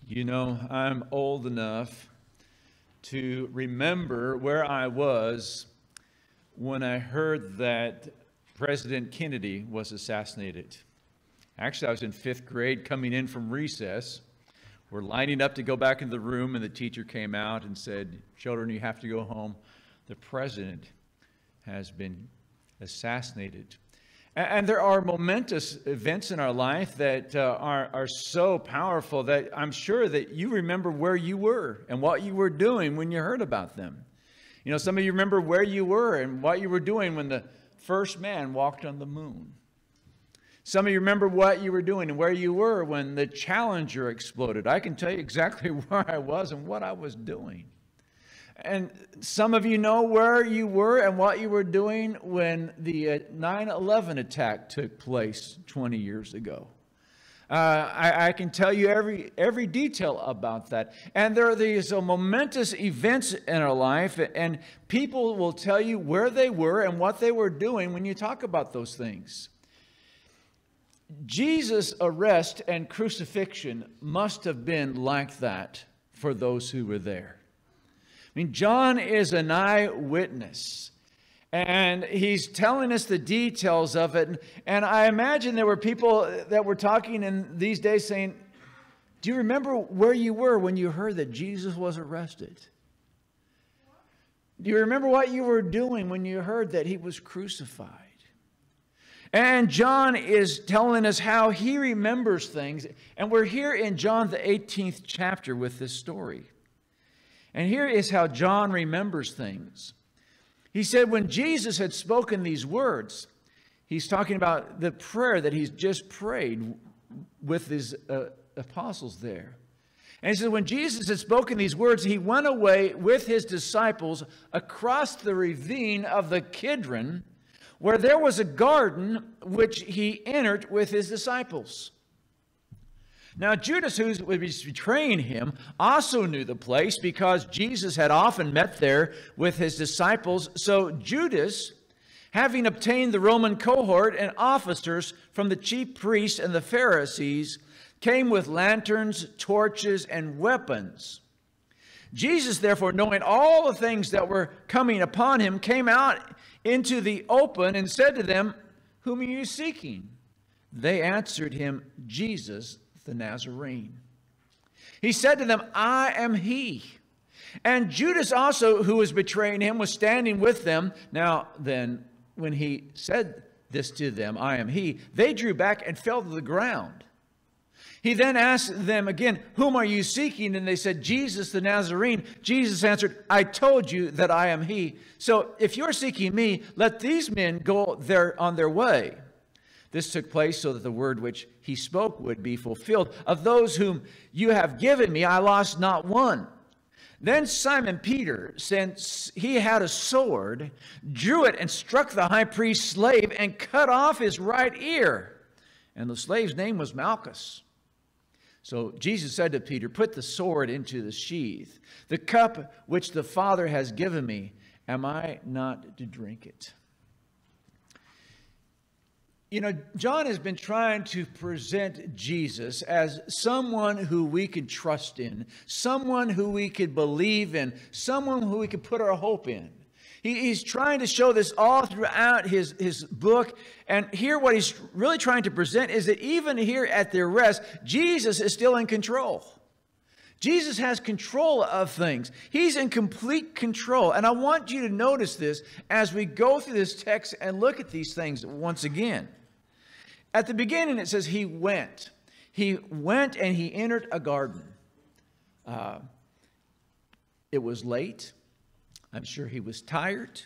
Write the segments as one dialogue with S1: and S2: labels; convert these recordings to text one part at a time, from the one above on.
S1: You know, I'm old enough to remember where I was when I heard that President Kennedy was assassinated. Actually, I was in 5th grade coming in from recess. We're lining up to go back into the room, and the teacher came out and said, "Children, you have to go home. The president has been assassinated." And there are momentous events in our life that are so powerful that I'm sure that you remember where you were and what you were doing when you heard about them. You know, some of you remember where you were and what you were doing when the first man walked on the moon. Some of you remember what you were doing and where you were when the Challenger exploded. I can tell you exactly where I was and what I was doing. And some of you know where you were and what you were doing when the 9/11 attack took place 20 years ago. I can tell you every detail about that. And there are these momentous events in our life, and people will tell you where they were and what they were doing when you talk about those things. Jesus' arrest and crucifixion must have been like that for those who were there. I mean, John is an eyewitness, and he's telling us the details of it. And I imagine there were people that were talking in these days saying, "Do you remember where you were when you heard that Jesus was arrested? Do you remember what you were doing when you heard that he was crucified?" And John is telling us how he remembers things. And we're here in John, the 18th chapter with this story. And here is how John remembers things. He said when Jesus had spoken these words, he's talking about the prayer that he's just prayed with his apostles there. And he said when Jesus had spoken these words, he went away with his disciples across the ravine of the Kidron, where there was a garden which he entered with his disciples. Now, Judas, who was betraying him, also knew the place because Jesus had often met there with his disciples. So Judas, having obtained the Roman cohort and officers from the chief priests and the Pharisees, came with lanterns, torches, and weapons. Jesus, therefore, knowing all the things that were coming upon him, came out into the open and said to them, "Whom are you seeking?" They answered him, "Jesus the Nazarene." He said to them, "I am he." And Judas also, who was betraying him, was standing with them. Now then, when he said this to them, "I am he," they drew back and fell to the ground. He then asked them again, "Whom are you seeking?" And they said, "Jesus the Nazarene." Jesus answered, "I told you that I am he. So if you're seeking me, let these men go on their way." This took place so that the word which he spoke would be fulfilled. "Of those whom you have given me, I lost not one." Then Simon Peter, since he had a sword, drew it and struck the high priest's slave and cut off his right ear. And the slave's name was Malchus. So Jesus said to Peter, "Put the sword into the sheath. The cup which the Father has given me, am I not to drink it?" You know, John has been trying to present Jesus as someone who we could trust in, someone who we could believe in, someone who we could put our hope in. He's trying to show this all throughout his book. And here what he's really trying to present is that even here at the arrest, Jesus is still in control. Jesus has control of things. He's in complete control. And I want you to notice this as we go through this text and look at these things once again. At the beginning, it says he went. He went and he entered a garden. It was late. I'm sure he was tired.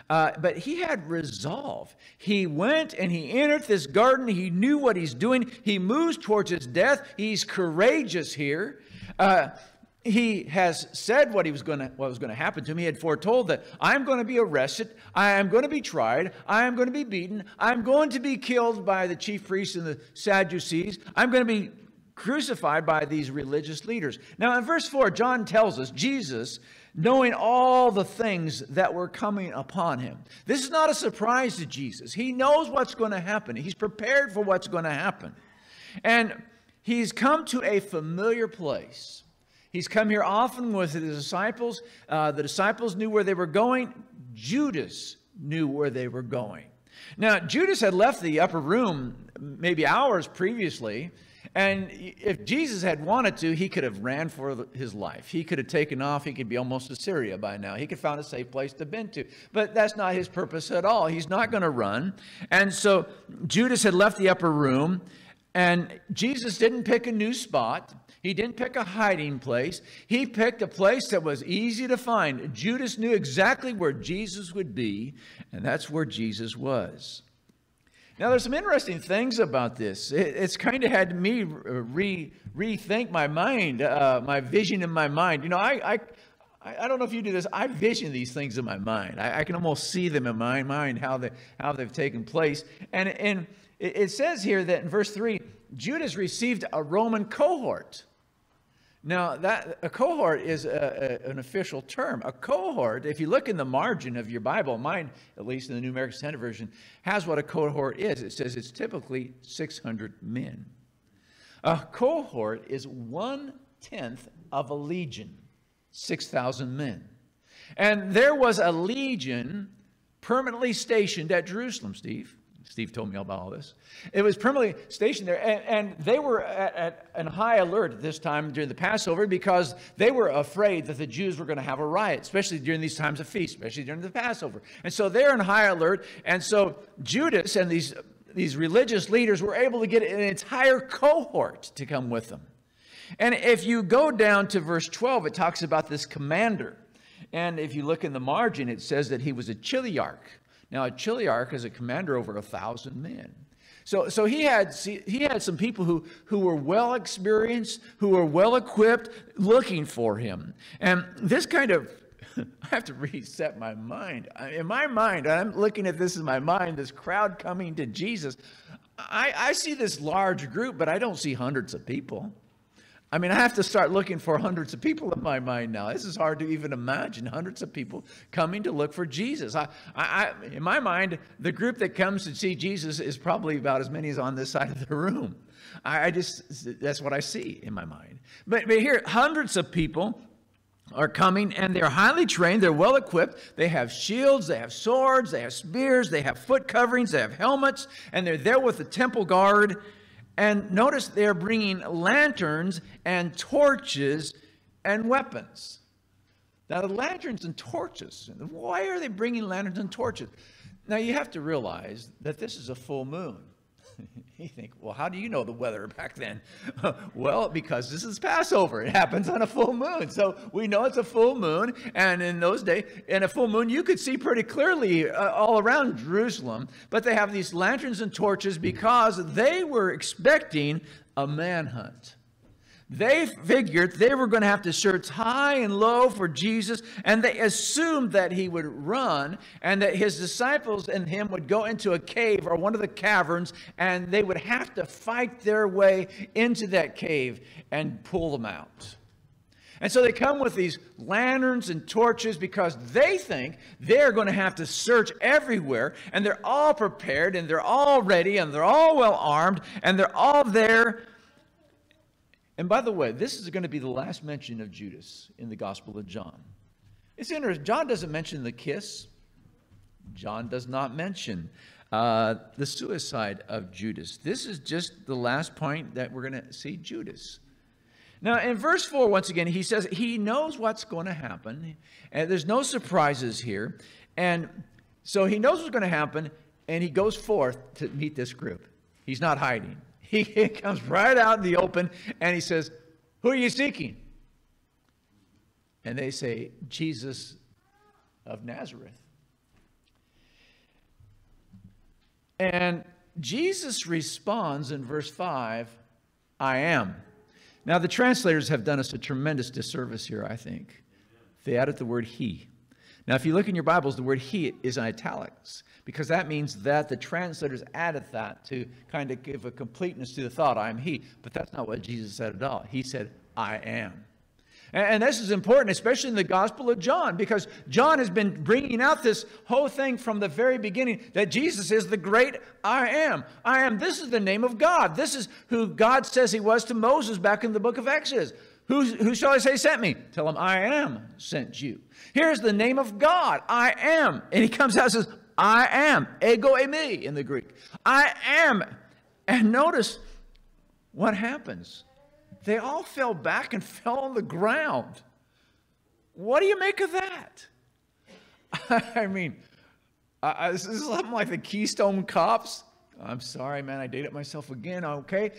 S1: But he had resolve. He went and he entered this garden. He knew what he's doing. He moves towards his death. He's courageous here. He has said what was going to happen to him. He had foretold that I'm going to be arrested. I am going to be tried. I am going to be beaten. I'm going to be killed by the chief priests and the Sadducees. I'm going to be crucified by these religious leaders. Now in verse 4, John tells us Jesus, knowing all the things that were coming upon him. This is not a surprise to Jesus. He knows what's going to happen. He's prepared for what's going to happen. And he's come to a familiar place. He's come here often with his disciples. The disciples knew where they were going. Judas knew where they were going. Now, Judas had left the upper room maybe hours previously, and if Jesus had wanted to, he could have ran for his life. He could have taken off. He could be almost to Syria by now. He could have found a safe place to bend to. But that's not his purpose at all. He's not going to run. And so Judas had left the upper room, and Jesus didn't pick a new spot. He didn't pick a hiding place. He picked a place that was easy to find. Judas knew exactly where Jesus would be, and that's where Jesus was. Now, there's some interesting things about this. It's kind of had me rethink my mind, my vision in my mind. You know, I don't know if you do this. I vision these things in my mind. I can almost see them in my mind, how they've taken place. And it says here that in verse 3, Judas received a Roman cohort. Now, a cohort is an official term. A cohort, if you look in the margin of your Bible, mine, at least in the New American Standard Version, has what a cohort is. It says it's typically 600 men. A cohort is 1/10 of a legion, 6,000 men. And there was a legion permanently stationed at Jerusalem, Steve. Steve told me all about all this. It was permanently stationed there, and they were at high alert at this time during the Passover because they were afraid that the Jews were going to have a riot, especially during these times of feast, especially during the Passover. And so they're in high alert, and so Judas and these religious leaders were able to get an entire cohort to come with them. And if you go down to verse 12, it talks about this commander. And if you look in the margin, it says that he was a chiliarch. Now, a chiliarch is a commander over 1,000 men. So he had some people who were well experienced, who were well equipped, looking for him. And this kind of, I have to reset my mind. In my mind, I'm looking at this in my mind, this crowd coming to Jesus. I see this large group, but I don't see hundreds of people. I mean, I have to start looking for hundreds of people in my mind now. This is hard to even imagine, hundreds of people coming to look for Jesus. In my mind, the group that comes to see Jesus is probably about as many as on this side of the room. That's what I see in my mind. But here, hundreds of people are coming, and they're highly trained. They're well equipped. They have shields, they have swords, they have spears, they have foot coverings, they have helmets, and they're there with the temple guard. And notice they're bringing lanterns and torches and weapons. Now, the lanterns and torches, why are they bringing lanterns and torches? Now, you have to realize that this is a full moon. You think, well, how do you know the weather back then? Well, because this is Passover. It happens on a full moon. So we know it's a full moon. And in those days, in a full moon, you could see pretty clearly all around Jerusalem. But they have these lanterns and torches because they were expecting a manhunt. They figured they were going to have to search high and low for Jesus, and they assumed that he would run and that his disciples and him would go into a cave or one of the caverns, and they would have to fight their way into that cave and pull them out. And so they come with these lanterns and torches because they think they're going to have to search everywhere, and they're all prepared, and they're all ready, and they're all well armed, and they're all there. And by the way, this is going to be the last mention of Judas in the Gospel of John. It's interesting. John doesn't mention the kiss. John does not mention the suicide of Judas. This is just the last point that we're going to see Judas. Now, in verse 4, once again, he says he knows what's going to happen. And there's no surprises here. And so he knows what's going to happen, and he goes forth to meet this group. He's not hiding. He comes right out in the open, and he says, "Who are you seeking?" And they say, "Jesus of Nazareth." And Jesus responds in verse 5, "I am." Now, the translators have done us a tremendous disservice here, I think. They added the word he. Now, if you look in your Bibles, the word he is in italics, because that means that the translators added that to kind of give a completeness to the thought, I am he. But that's not what Jesus said at all. He said, I am. And this is important, especially in the Gospel of John, because John has been bringing out this whole thing from the very beginning, that Jesus is the great I am. I am. This is the name of God. This is who God says he was to Moses back in the book of Exodus. Who shall I say sent me? Tell him, I am sent you. Here's the name of God, I am. And he comes out and says, I am, ego eimi in the Greek. I am. And notice what happens. They all fell back and fell on the ground. What do you make of that? I mean, this is something like the Keystone Cops. I'm sorry, man, I dated myself again, okay?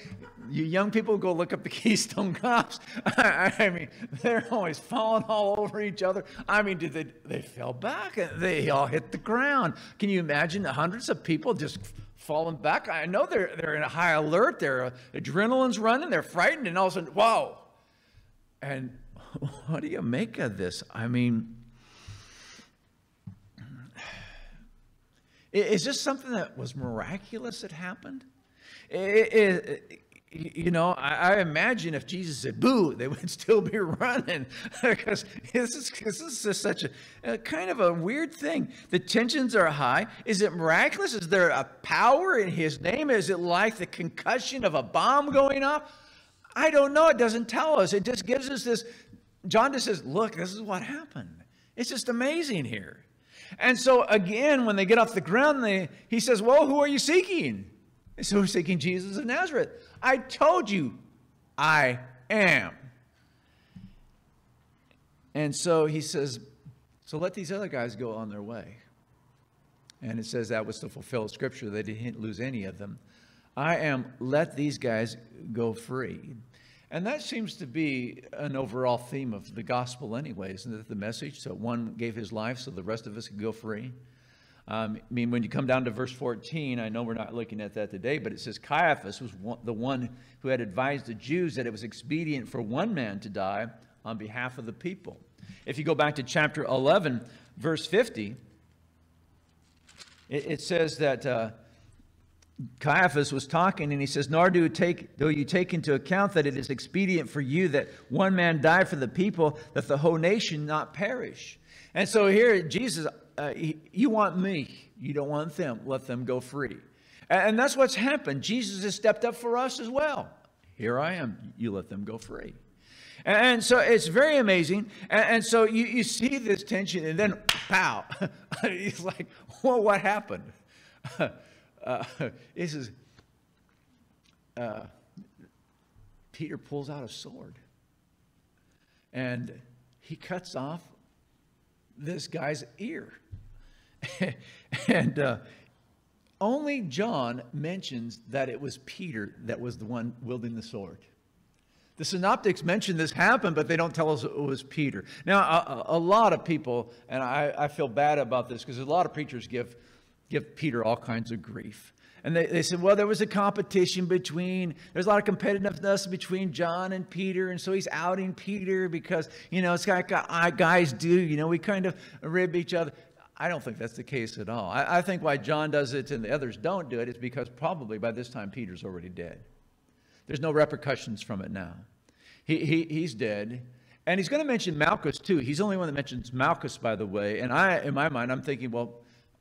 S1: You young people, go look up the Keystone Cops. I mean, they're always falling all over each other. I mean, they fell back and they all hit the ground. Can you imagine the hundreds of people just falling back? I know they're in a high alert. Their adrenaline's running. They're frightened, and all of a sudden, whoa. And what do you make of this? I mean, is this something that was miraculous that happened? You know, I imagine if Jesus said, boo, they would still be running, because this is just such a kind of a weird thing. The tensions are high. Is it miraculous? Is there a power in his name? Is it like the concussion of a bomb going off? I don't know. It doesn't tell us. It just gives us this. John just says, look, this is what happened. It's just amazing here. And so again, when they get off the ground, he says, well, who are you seeking? They say, we're seeking Jesus of Nazareth. I told you, I am. And so he says, so let these other guys go on their way. And it says that was to fulfill Scripture. They didn't lose any of them. I am, let these guys go free. And that seems to be an overall theme of the gospel anyway, isn't it, the message? So one gave his life so the rest of us could go free. I mean, when you come down to verse 14, I know we're not looking at that today, but it says Caiaphas was the one who had advised the Jews that it was expedient for one man to die on behalf of the people. If you go back to chapter 11, verse 50, it says that Caiaphas was talking, and he says, nor though you take into account that it is expedient for you that one man die for the people, that the whole nation not perish. And so here, Jesus, you want me, you don't want them, let them go free. And that's what's happened. Jesus has stepped up for us as well. Here I am, you let them go free. And so it's very amazing. And so you see this tension, and then pow. He's like, well, what happened? This is Peter pulls out a sword, and he cuts off this guy's ear. And only John mentions that it was Peter that was the one wielding the sword. The synoptics mention this happened, but they don't tell us it was Peter. Now, a lot of people, and I feel bad about this, because a lot of preachers give Peter all kinds of grief. And they said, well, there was a competition there's a lot of competitiveness between John and Peter, and so he's outing Peter because, you know, it's like guys do, you know, we kind of rib each other. I don't think that's the case at all. I think why John does it and the others don't do it is because probably by this time Peter's already dead. There's no repercussions from it now. He's dead. And he's going to mention Malchus too. He's the only one that mentions Malchus, by the way. And in my mind, I'm thinking, well,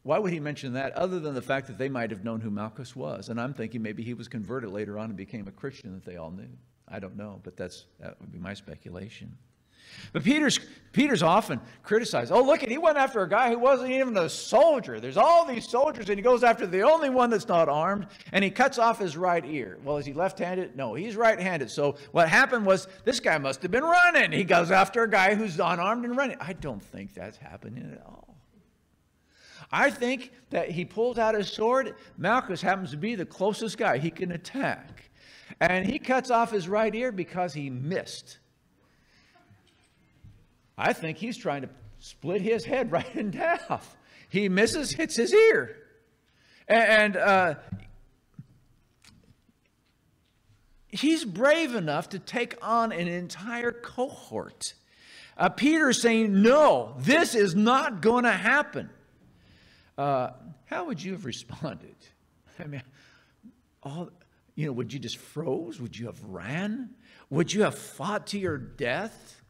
S1: why would he mention that other than the fact that they might have known who Malchus was? And I'm thinking maybe he was converted later on and became a Christian that they all knew. I don't know, but that would be my speculation. But Peter's often criticized. Oh, look, he went after a guy who wasn't even a soldier. There's all these soldiers, and he goes after the only one that's not armed, and he cuts off his right ear. Well, is he left-handed? No, he's right-handed. So what happened was this guy must have been running. He goes after a guy who's unarmed and running. I don't think that's happening at all. I think that he pulls out his sword. Malchus happens to be the closest guy he can attack. And he cuts off his right ear because he missed. I think he's trying to split his head right in half. He misses, hits his ear. And he's brave enough to take on an entire cohort. Peter's saying, no, this is not going to happen. How would you have responded? I mean, would you just froze? Would you have ran? Would you have fought to your death?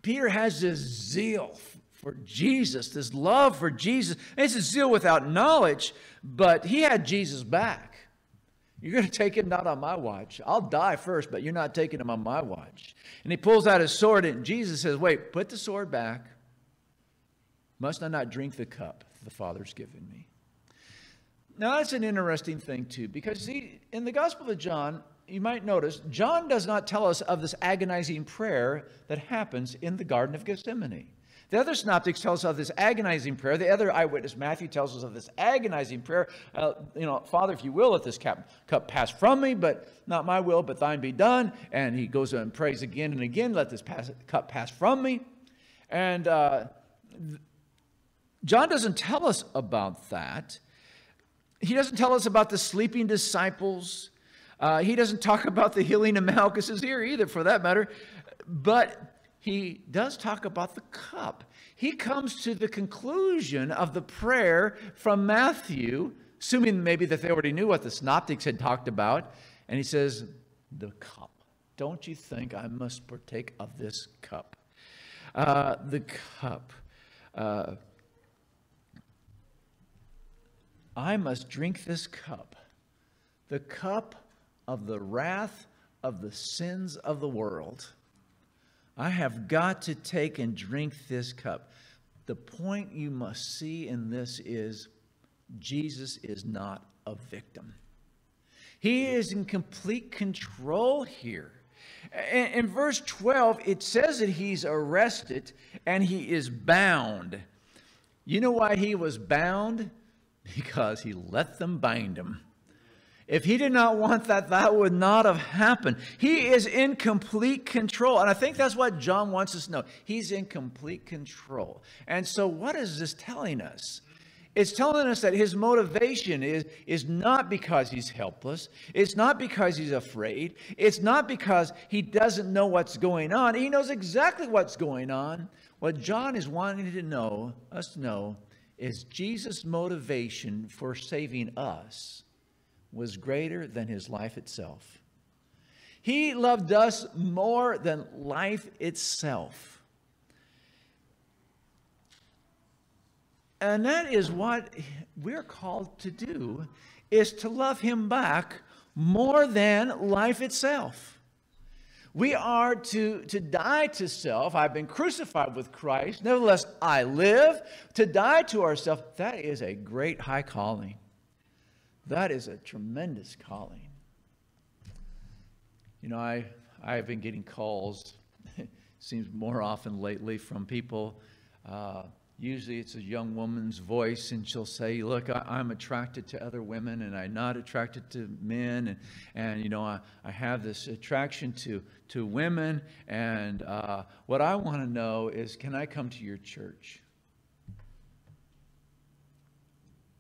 S1: Peter has this zeal for Jesus, this love for Jesus. And it's a zeal without knowledge, but he had Jesus back. You're going to take him not on my watch. I'll die first, but you're not taking him on my watch. And he pulls out his sword, and Jesus says, wait, put the sword back. Must I not drink the cup the Father's given me? Now, that's an interesting thing, too, because, see, in the Gospel of John, you might notice, John does not tell us of this agonizing prayer that happens in the Garden of Gethsemane. The other synoptics tell us of this agonizing prayer. The other eyewitness, Matthew, tells us of this agonizing prayer. Father, if you will, let this cup pass from me, but not my will, but thine be done. And he goes and prays again and again, let this cup pass from me. And John doesn't tell us about that. He doesn't tell us about the sleeping disciples. He doesn't talk about the healing of Malchus here either, for that matter. But he does talk about the cup. He comes to the conclusion of the prayer from Matthew, assuming maybe that they already knew what the synoptics had talked about. And he says, the cup. Don't you think I must partake of this cup? The cup. I must drink this cup. The cup of the wrath of the sins of the world. I have got to take and drink this cup. The point you must see in this is Jesus is not a victim. He is in complete control here. In verse 12, it says that he's arrested and he is bound. You know why he was bound? Because he let them bind him. If he did not want that, that would not have happened. He is in complete control. And I think that's what John wants us to know. He's in complete control. And so what is this telling us? It's telling us that his motivation is not because he's helpless. It's not because he's afraid. It's not because he doesn't know what's going on. He knows exactly what's going on. What John is wanting us to know, is Jesus' motivation for saving us was greater than his life itself. He loved us more than life itself. And that is what we're called to do, is to love him back more than life itself. We are to die to self. I've been crucified with Christ. Nevertheless, I live. To die to ourselves, that is a great high calling. That is a tremendous calling. You know, I've been getting calls, it seems more often lately, from people. Usually it's a young woman's voice, and she'll say, look, I'm attracted to other women, and I'm not attracted to men. And you know, I have this attraction to women. And what I want to know is, can I come to your church?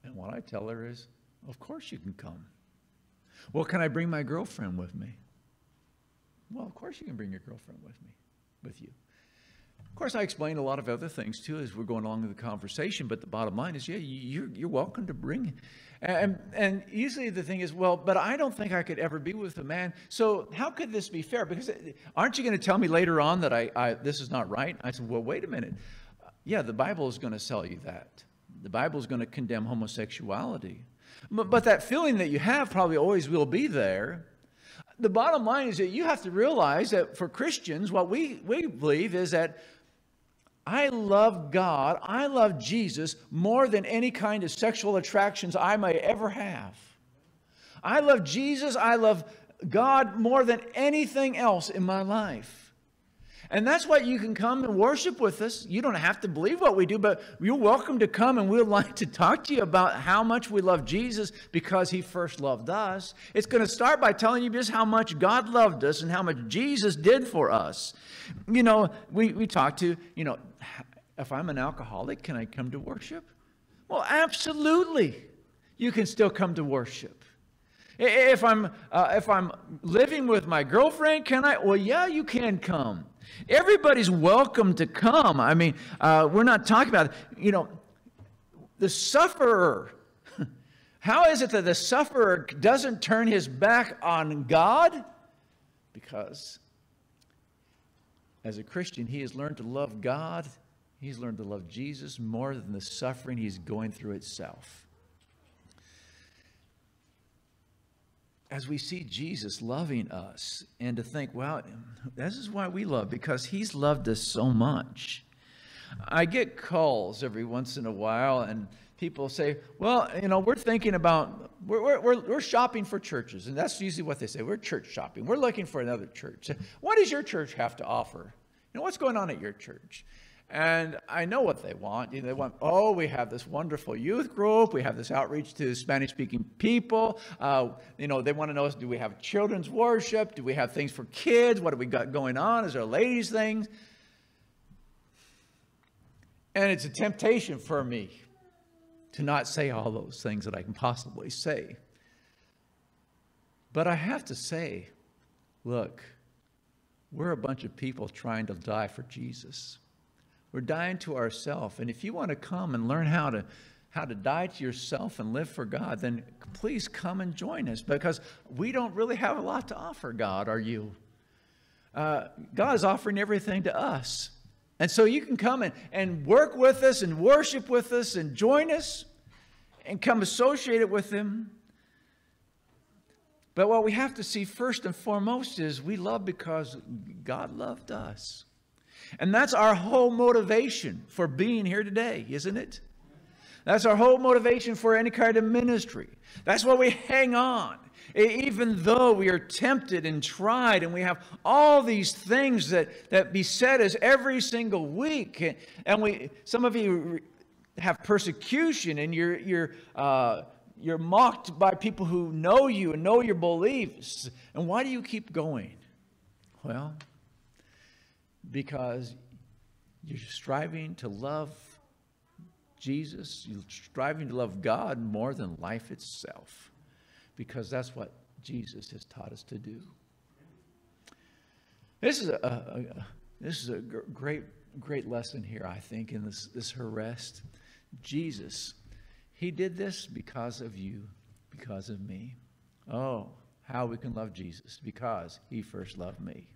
S1: And what I tell her is, of course you can come. Well, can I bring my girlfriend with me? Well, of course you can bring your girlfriend with you. Of course, I explained a lot of other things, too, as we're going along in the conversation, but the bottom line is, yeah, you're welcome to bring. And usually the thing is, well, but I don't think I could ever be with a man, so how could this be fair? Because aren't you going to tell me later on that this is not right? I said, well, wait a minute. Yeah, the Bible is going to tell you that. The Bible is going to condemn homosexuality. But that feeling that you have probably always will be there. The bottom line is that you have to realize that for Christians, what we believe is that I love God, I love Jesus more than any kind of sexual attractions I may ever have. I love Jesus, I love God more than anything else in my life. And that's why you can come and worship with us. You don't have to believe what we do, but you're welcome to come, and we'd like to talk to you about how much we love Jesus because he first loved us. It's going to start by telling you just how much God loved us and how much Jesus did for us. You know, we talk to, you know, if I'm an alcoholic, can I come to worship? Well, absolutely. You can still come to worship. If I'm living with my girlfriend, can I? Well, yeah, you can come. Everybody's welcome to come. I mean, we're not talking about, you know, the sufferer. How is it that the sufferer doesn't turn his back on God? Because as a Christian, he has learned to love God. He's learned to love Jesus more than the suffering he's going through itself. As we see Jesus loving us, and to think, well, this is why we love, because he's loved us so much. I get calls every once in a while, and people say, well, we're thinking about, we're shopping for churches. And that's usually what they say. We're church shopping. We're looking for another church. What does your church have to offer? What's going on at your church? And I know what they want. They want, we have this wonderful youth group. We have this outreach to Spanish-speaking people. They want to know, do we have children's worship? Do we have things for kids? What do we got going on? Is there ladies' things? And it's a temptation for me to not say all those things that I can possibly say. But I have to say, look, we're a bunch of people trying to die for Jesus. We're dying to ourselves. And if you want to come and learn how to die to yourself and live for God, then please come and join us, because we don't really have a lot to offer God, or you. God is offering everything to us. And so you can come and work with us and worship with us and join us and come associated with him. But what we have to see first and foremost is we love because God loved us. And that's our whole motivation for being here today, isn't it? That's our whole motivation for any kind of ministry. That's why we hang on. Even though we are tempted and tried, and we have all these things that beset us every single week, and some of you have persecution, and you're mocked by people who know you and know your beliefs. And why do you keep going? Well, because you're striving to love Jesus, you're striving to love God more than life itself. Because that's what Jesus has taught us to do. This is a great lesson here, I think, in this arrest. Jesus, he did this because of you, because of me. Oh, how we can love Jesus, because he first loved me.